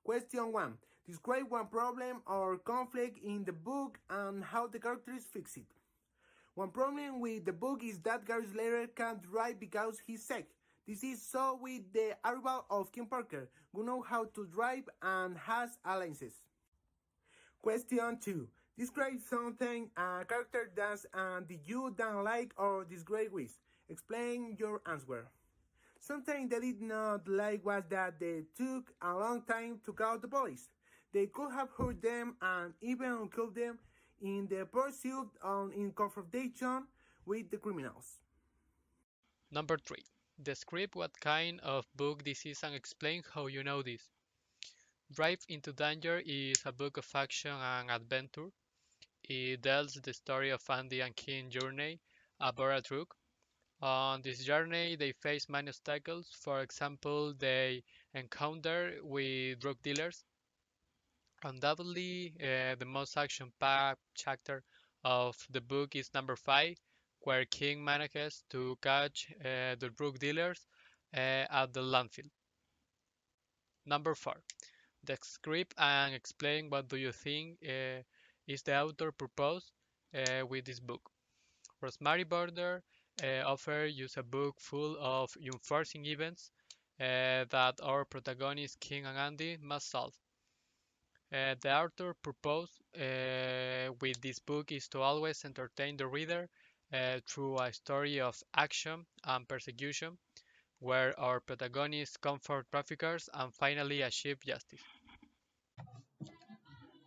Question 1. Describe one problem or conflict in the book and how the characters fix it. One problem with the book is that Gary's letter can't write because he's sick. This is so with the arrival of Kim Parker, who knows how to drive and has alliances. Question 2. Describe something a character does and did you don't like or disagree with. Explain your answer. Something they did not like was that they took a long time to call the police. They could have hurt them and even killed them in the pursuit and in confrontation with the criminals. Number 3. Describe what kind of book this is and explain how you know this. Drive into Danger is a book of action and adventure. It tells the story of Andy and Kim's journey aboard a truck. On this journey, they face many obstacles. For example, they encounter with drug dealers. Undoubtedly, the most action-packed chapter of the book is number 5, where King manages to catch the drug dealers at the landfill. Number 4. Describe and explain what do you think is the author purpose with this book. Rosemary Border offers you a book full of unforeseen events that our protagonists King and Andy must solve. The author purpose with this book is to always entertain the reader through a story of action and persecution, where our protagonists comfort traffickers and finally achieve justice.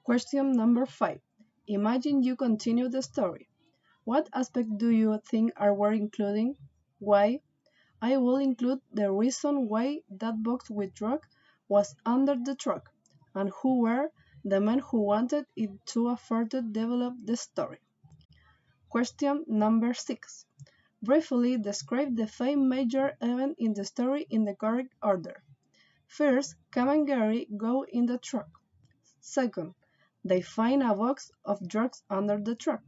Question number 5. Imagine you continue the story. What aspects do you think are worth including? Why? I will include the reason why that box with drugs was under the truck, and who were the men who wanted it to further develop the story. Question number 6. Briefly describe the 5 major events in the story in the correct order. First, Cam and Gary go in the truck. Second, they find a box of drugs under the truck.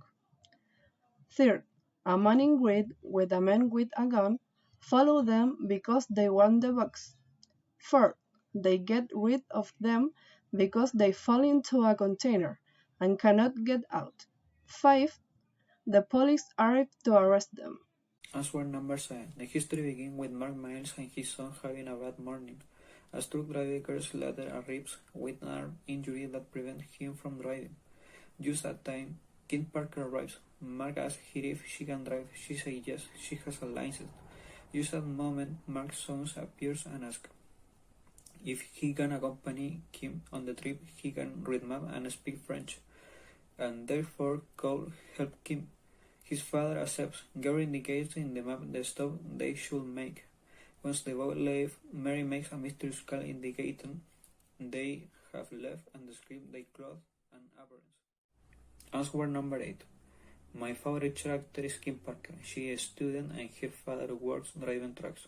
Third, a man in grid with a man with a gun follow them because they want the box. Fourth, they get rid of them because they fall into a container and cannot get out. Fifth, the police arrive to arrest them. Answer number 7. The history begins with Mark Miles and his son having a bad morning. As truck driver's ladder arrives with an arm injury that prevents him from driving. Just at time, Kim Parker arrives. Mark asks her if she can drive. She says yes, she has a license. Just at the moment, Mark's son appears and asks if he can accompany Kim on the trip. He can read map and speak French, and therefore call help Kim. His father accepts. Gary indicates in the map the stop they should make. Once the boat leaves, Mary makes a mysterious call indicating they have left and describe their clothes and appearance. Answer number 8. My favorite character is Kim Parker. She is a student and her father works driving trucks.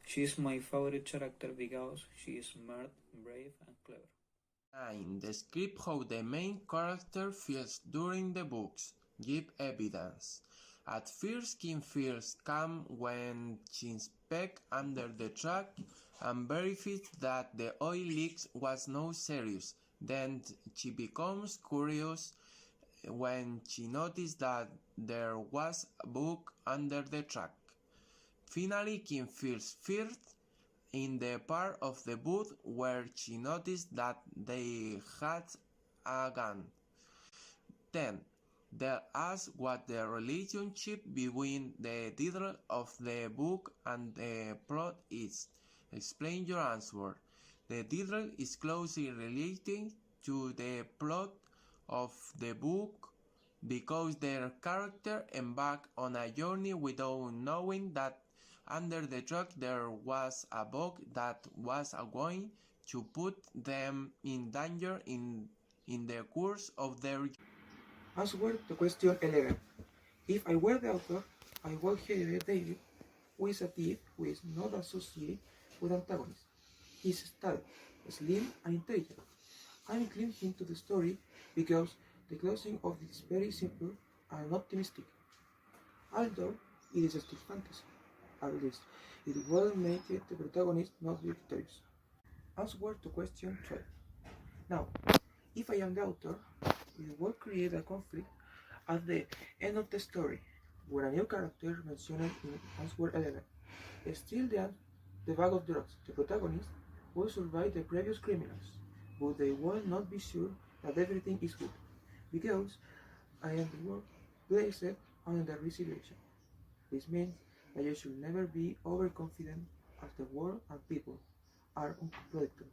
She is my favorite character because she is smart, brave, and clever. 9. Describe how the main character feels during the books. Give evidence. At first, Kim feels calm when she inspects under the truck and verifies that the oil leaks was not serious. Then she becomes curious when she noticed that there was a book under the truck. Finally, Kim feels feared in the part of the booth where she noticed that they had a gun. 10. They ask what the relationship between the title of the book and the plot is. Explain your answer. The title is closely related to the plot of the book because their character embarked on a journey without knowing that under the truck there was a book that was going to put them in danger in the course of their journey. Answer to question 11. If I were the author, I would hire David, who is a thief who is not associated with antagonists. He is stylish, slim, and intelligent. I include him to the story because the closing of it is very simple and optimistic. Although it is still fantasy, at least it will make the protagonist not victorious. Answer to question 12. Now, if I am the author, we will create a conflict at the end of the story, where a new character mentioned in Answer 11. Still the bag of drugs. The protagonist will survive the previous criminals, but they will not be sure that everything is good, because I am the one placed on the risk situation. This means that you should never be overconfident as the world and people are unpredictable.